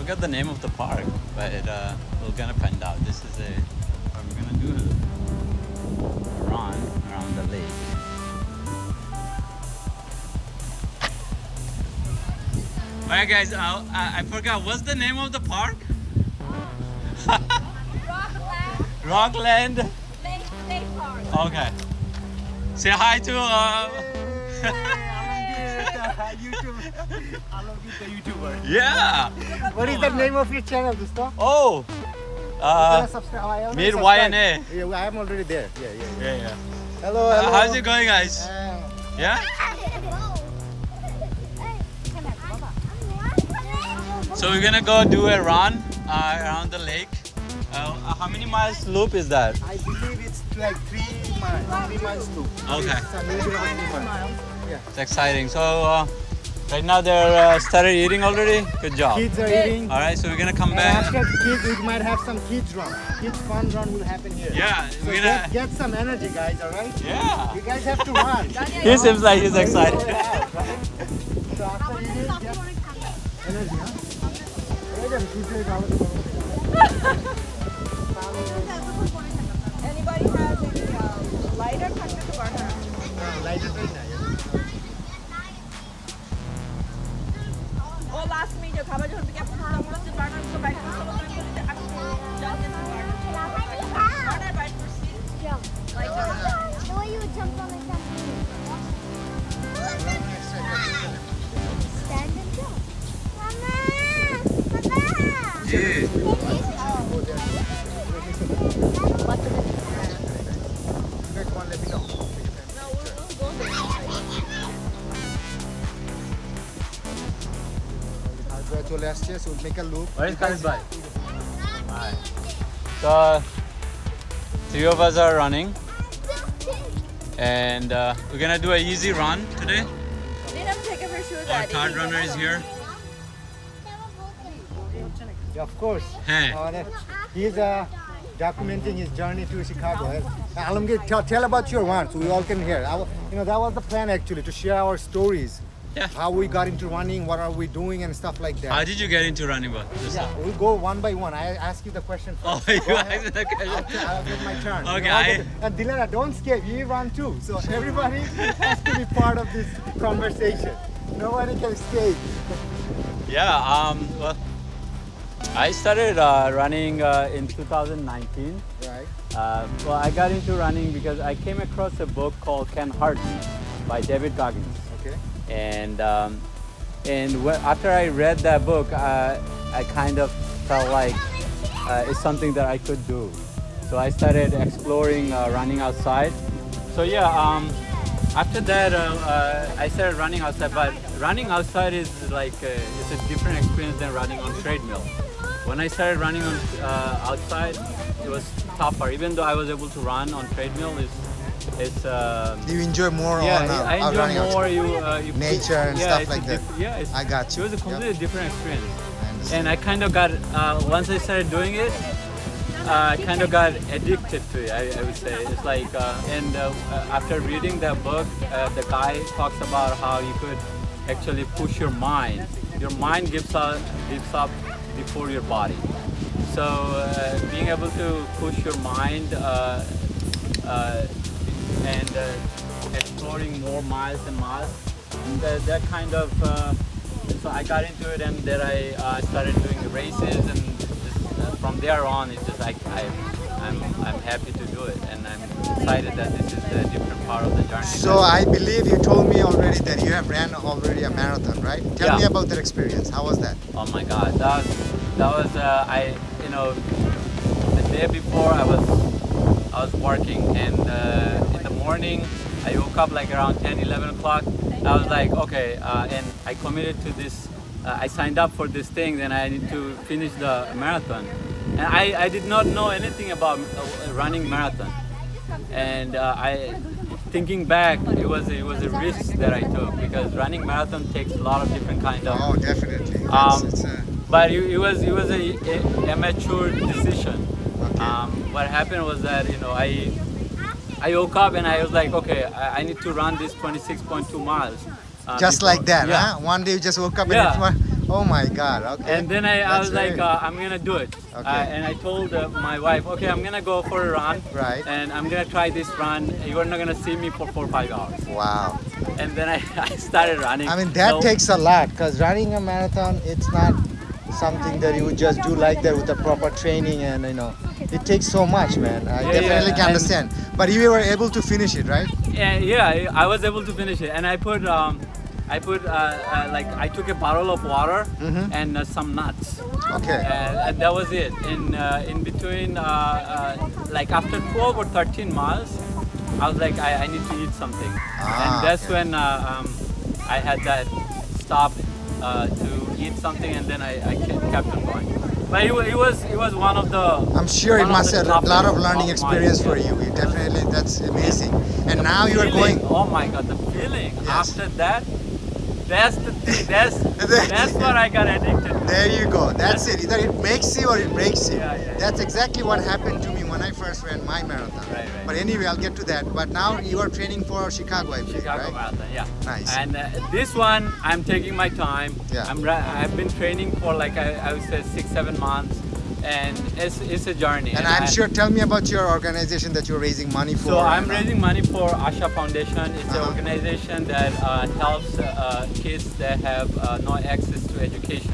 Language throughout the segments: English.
forgot the name of the park, but we're gonna find out. This is we're gonna do a run around the lake. Alright guys, I forgot, what's the name of the park? Rockland. Rockland? Lake Park. Okay. Say hi to YouTube. I love you, the YouTuber. yeah. What is the name of your channel, Dosto? Oh. Meet YNA. Yeah, I am already there. Yeah. Hello, hello. How's it going, guys? Yeah. So we're gonna go do a run around the lake. How many miles loop is that? I believe it's like 3 miles. 3 miles too. Okay. It's a little bit of 3 miles. Yeah. It's exciting. So right now they're started eating already. Good job. Kids are eating. All right, so we're gonna come And back. after kids, we might have some kids run. Kids fun run will happen here. Yeah, So we're gonna. get some energy, guys. All right. Yeah. You guys have to run. He seems like he's excited. So after eating, get energy, huh? Anybody has any lighter content to burn? Lighter right now. Oh, last minute খাবার যখন pick up করা হচ্ছে burner তো bike করতে বলতে আমি জানতে না বার্নার বাইক করছি like The way you would jump on the trampoline. Stand and jump. Mama! Next one, let me know. চলে আসছে, so we'll make a loop. Where is Khalid bhai? Hi. So 3 of us are running, and we're gonna do an easy run today. Let him take off her shoes. Our third runner is here. Yeah, of course. Hey. He's documenting his journey to Chicago. Alamgir, tell about your one so we all can hear. That was the plan actually, to share our stories. Yeah. How we got into running, what are we doing and stuff like that. How did you get into running, bud? Yeah, we'll go one by one. I ask you the question first. Oh, Go you ahead. asked the question. I'll get my turn. Okay, And Dilera, don't skip. You run too. So everybody has to be part of this conversation. Nobody can escape. Yeah. Well, I started running in 2019. Right. Well, I got into running because I came across a book called Can Heart Beat by David Goggins. Okay. And after I read that book, I kind of felt like it's something that I could do. So I started exploring running outside. So yeah, after that I started running outside. But running outside is like it's a different experience than running on treadmill. When I started running on outside, it was tougher. Even though I was able to run on treadmill, it's You enjoy more yeah, on I enjoy running more. outside. You Nature and yeah, stuff it's a like that. Yeah, I got It you. was a completely different experience, I understand. and I kind of got once I started doing it, I kind of got addicted to it. I would say it's like, after reading that book, the guy talks about how you could actually push your mind. Your mind gives up before your body. So being able to push your mind and exploring more miles and miles, and that kind of. So I got into it, and then I started doing the races, and just, from there on, it's just I'm happy to do it, and I'm excited that this is a different part of the journey. So I believe you told me already that you have ran already a marathon, right? Tell Yeah. me about that experience. How was that? Oh my God, that was the day before I was working, and in the morning I woke up like around 10-11 o'clock. I was like, okay, and I committed to this. I signed up for this thing, then I need to finish the marathon, and I did not know anything about running marathon, and thinking back, it was a risk that I took, because running marathon takes a lot of different kind of. Oh, definitely. But it was a immature decision. Okay. What happened was that I woke up and I was like, okay, I need to run this 26.2 miles. Just like that, yeah. huh? One day you just woke up Yeah. and Oh my God. Okay. And then I That's was like, very- I'm gonna do it. Okay. And I told my wife, okay, I'm gonna go for a run. Right. And I'm gonna try this run. You're not gonna see me for 4 or 5 hours. Wow. And then I started running. I mean, that So- takes a lot because running a marathon, it's not something that you would just do like that with the proper training, and it takes so much, man. I Yeah, definitely yeah, can and- understand. But you were able to finish it, right? Yeah, I was able to finish it, and I put like I took a bottle of water Mhm. and some nuts, Okay. and that was it. In between, like after 12 or 13 miles, I was like, I need to eat something, and that's okay. when I had that stop to eat something, and then I kept on going. But it was one of the. I'm sure it one of must the have a lot of toughest learning my- experience for you. You definitely, that's amazing. And now you are feeling, going. Oh my God, the feeling Yes. after that. That's the thing. That's what I got addicted to. There you go. That's it. Either it makes you or it breaks you. Yeah, yeah. That's exactly what happened to me when I first ran my marathon. Right. But anyway, I'll get to that. But now you are training for Chicago, I believe, Chicago right? Marathon, yeah. Nice. And this one, I'm taking my time. Yeah. I've been training for like I would say 6-7 months, and it's a journey. And I'm sure, tell me about your organization that you're raising money for. So I'm and, raising money for Asha Foundation. It's an Uh-huh. organization that helps kids that have no access to education.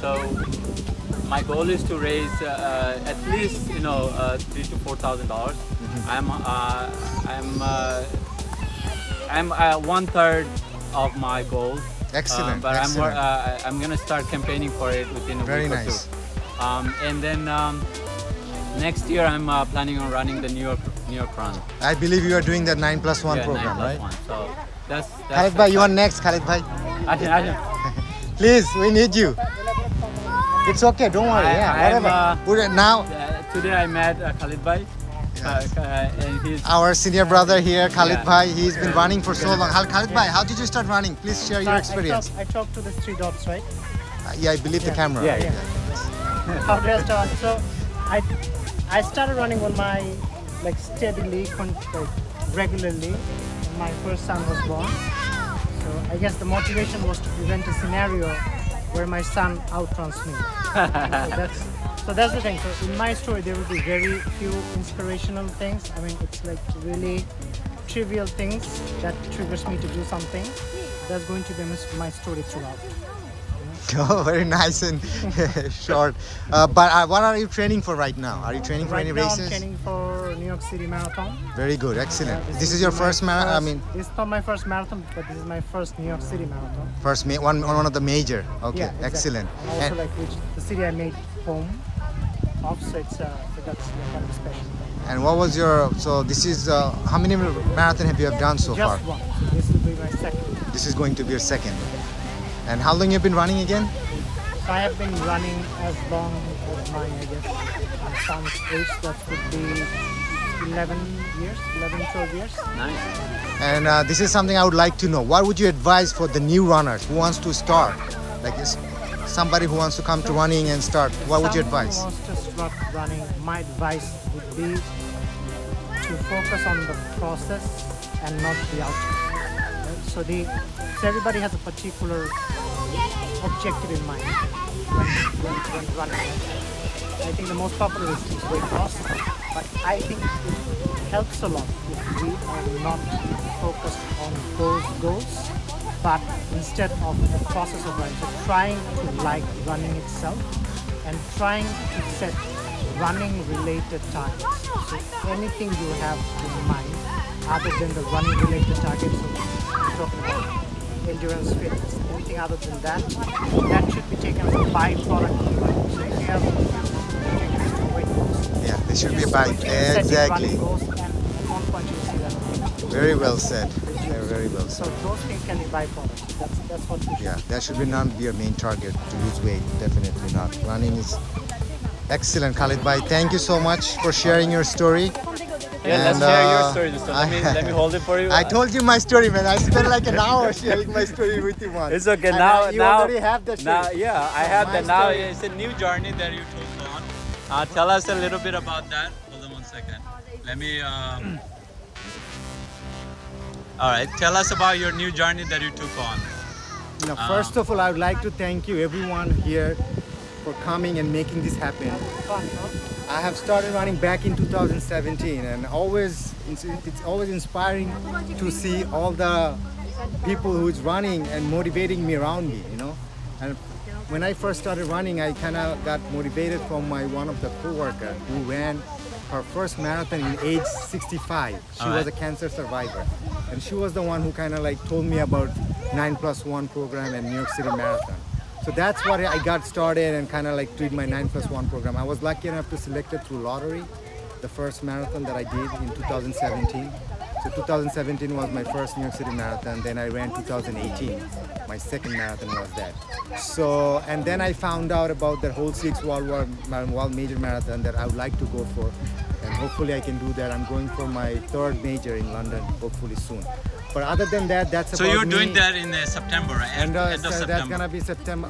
So my goal is to raise at least $3,000 to $4,000. I'm 1/3 of my goal. Excellent. But excellent. I'm gonna start campaigning for it within a Very week or nice. two. And then next year I'm planning on running the New York Run. I believe you are doing that 9+1 Yeah, program, 9+1. right? So that's Khalid bhai, you are next, Khalid bhai. Asha, Please, we need you. It's okay, don't worry. I'm, Whatever. Now, today I met Khalid Bhai, Yes. and he's our senior brother here, Khalid Yeah. bhai, he's been running for so long. Khalid bhai, how did you start running? Please share your experience. I talked to the 3 dots, right? Yeah, I believe the camera. Yeah, yeah. How did I start? So I started running on my steadily, regularly when my first son was born. So I guess the motivation was to prevent a scenario where my son outruns me. So that's the thing. So in my story, there will be very few inspirational things. I mean, it's like really trivial things that triggers me to do something. That's going to be my story throughout. Oh, very nice and short. But what are you training for right now? Are you training for Right any now, races? I'm training for New York City Marathon. Very good, excellent. Yeah, This is your my first marathon. I mean, this is not my first marathon, but this is my first New York City marathon. one of the major. Okay, Yeah, exactly. excellent. And also And, which the city I made home of, so it's so that's kind of special. and what was your? So this is how many marathon have you have done so Just far? one. So this will be my second. This is going to be your second. And how long you've been running again? So I have been running as long as my son's age. That would be 11 years, 11, 12 years. nice. And this is something I would like to know. What would you advise for the new runners who wants to start? Like somebody who wants to come to running and start. What would you Someone advise? who wants to start running, my advice would be to focus on the process and not the outcome. Right? So everybody has a particular objective in mind when running. I think the most popular is weight loss, but I think it helps a lot if we are not focused on those goals, but instead of the process of running. So trying to like running itself and trying to set running related targets. So anything you have in mind other than the running related targets, so we're talking about endurance fitness, anything other than that should be taken as a byproduct of running. So if you have objectives to weight loss, Yeah, there should be a just bike. continue setting Exactly. running goals, and at one point you'll see that. Very well said. Very well So said. those things can be byproducts. That's what we should. Yeah, that should be not be your main target to lose weight. Definitely not. Running is excellent, Khalid bhai. Thank you so much for sharing your story. Yeah, let's And, share your uh, story. So let me hold it for you. I told you my story, man. I spent like an hour sharing my story with you once. It's okay. And, Now, you now, already have that now, story. yeah, I have my that. Now story- it's a new journey that you took on. Tell us a little bit about that. Hold on one second. Let me. All right. Tell us about your new journey that you took on. Now, first of all, I would like to thank you, everyone here, for coming and making this happen. I have started running back in 2017, and it's always inspiring to see all the people who's running and motivating me around me, you know. And when I first started running, I kind of got motivated from one of the co-workers who ran her first marathon in age 65. She was a cancer survivor, and she was the one who kind of like told me about 9+1 program and New York City Marathon. So that's what I got started and kind of like did my 9+1 program. I was lucky enough to select it through lottery, the first marathon that I did in 2017. So 2017 was my first New York City Marathon. Then I ran 2018. My second marathon was that. So, and then I found out about the whole 6 World Major Marathon that I would like to go for. And hopefully I can do that. I'm going for my 3rd major in London, hopefully soon. But other than that, that's So about you're me. doing that in September, right? And End of that's September. gonna be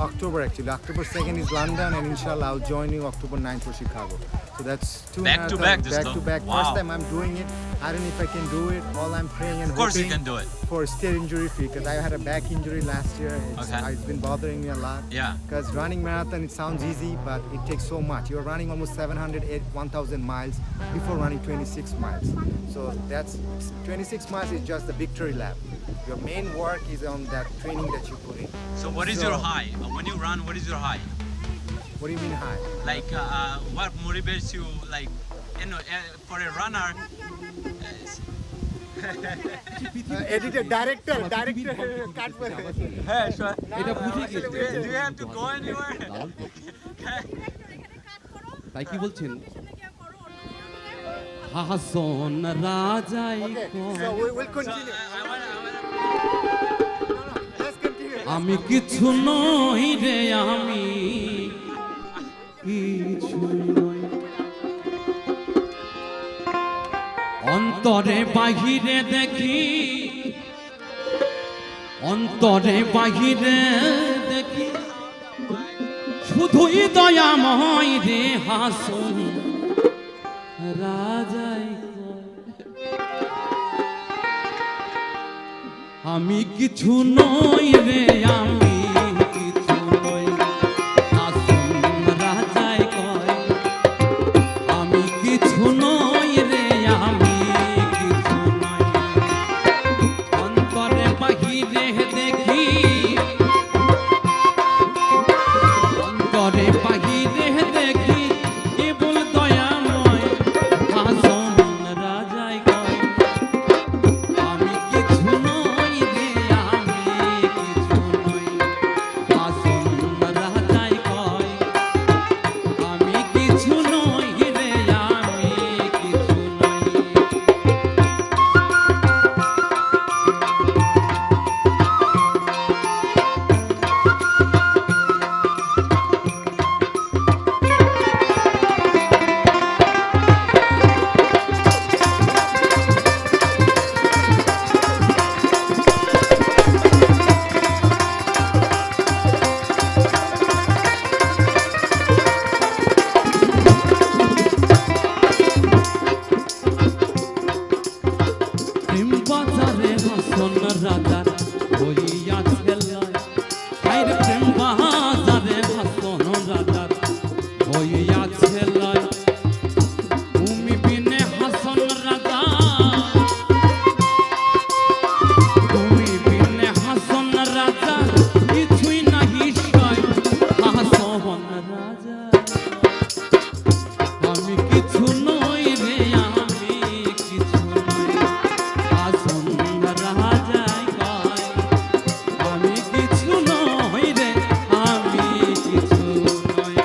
October actually. October 2nd is London, and inshallah I'll join you October 9th for Chicago. So that's 2 Back to marathons, back this back time. to back. Wow. First time I'm doing it. I don't know if I can do it. All I'm praying and Of course you hoping can do it. for stay injury free, because I had a back injury last year. Okay. It's been bothering me a lot. Yeah. Because running marathon, it sounds easy, but it takes so much. You're running almost 1,000 miles before running 26 miles. So that's 26 miles is just the victory lap. Your main work is on that training that you put in. So what is So- your high? When you run, what is your high? What do you mean high? Like what motivates you? Like, you know, for a runner. Editor, director, cut Hey, sure. it. Do you have to go anywhere? তাই কি বলছেন Hason রাজাই Okay, so we'll continue. Let's continue. আমি কিছু নই রে আমি কিছু নই অন্তরে বাহিরে দেখি অন্তরে বাহিরে দেখি শুধুই দয়াময় রে হাসন রাজাই আমি কিছু নই রে আমি কিছু নই হাসন রাজাই কয় আমি কিছু নই রে আমি কিছু নই অন্তরে বাহিরে দেখি অন্তরে বাহিরে দেখি কেবল দয়াময় হাসন রাজাই কয় আমি কিছু নই রে আমি কিছু নই হাসন রাজাই কয় আমি কিছু নই রে আমি কিছু নই প্রেম বাজারে হাসন রাজার হইয়াছে লয় আইরে প্রেম বাজারে হাসন রাজার হইয়াছে লয় তুমি বিনে হাসন রাজা তুমি বিনে হাসন রাজা কিছুই নাহি সয় হাসন রাজা আমি কিছু নই রে আমি কিছু নই হাসন রাজাই কয় আমি কিছু নই রে আমি কিছু নই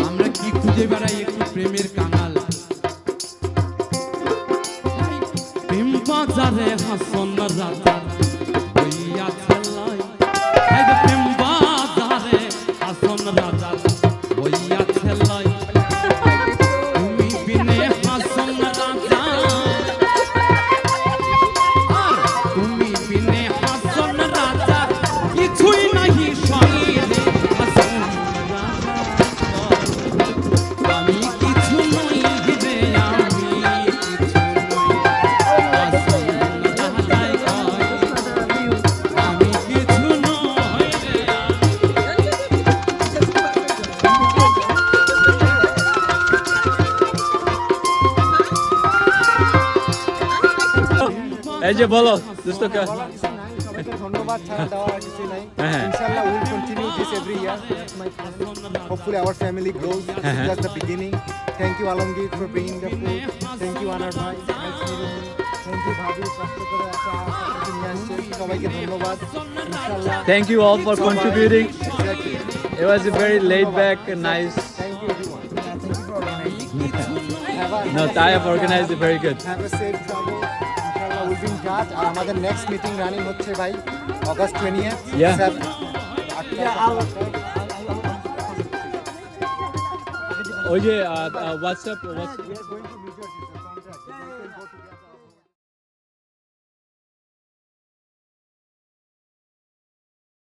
আমরা কি খুঁজে বেড়াই একটু প্রেমের কাঙাল প্রেম বাজারে হাসন রাজার হইয়াছে লয় এই যে প্রেম বাজারে এই যে বলো দুষ্ট কা বলার কিছু নাই, সবাইকে ধন্যবাদ ছাড়া দেওয়ার আর কিছুই নাই। হ্যাঁ। Inshallah, we will continue this every year. That's my plan. Hopefully, our family grows. This is just the beginning. Thank you, Alamgir, for bringing the food. Thank you, Anar Bhai. Thank you, Bhabi. কষ্ট করে একটা কিছু নিয়ে আসছেন। সবাইকে ধন্যবাদ। Inshallah. Thank you all for contributing. Exactly. It was a very laid back and nice. Thank you, everyone. Thank you for organizing. No, Thai have organized it very good. Have a safe travel. Inshallah, we'll be in touch. আর আমাদের next meeting running হচ্ছে ভাই August 20th. Yeah. We ওই যে WhatsApp are going to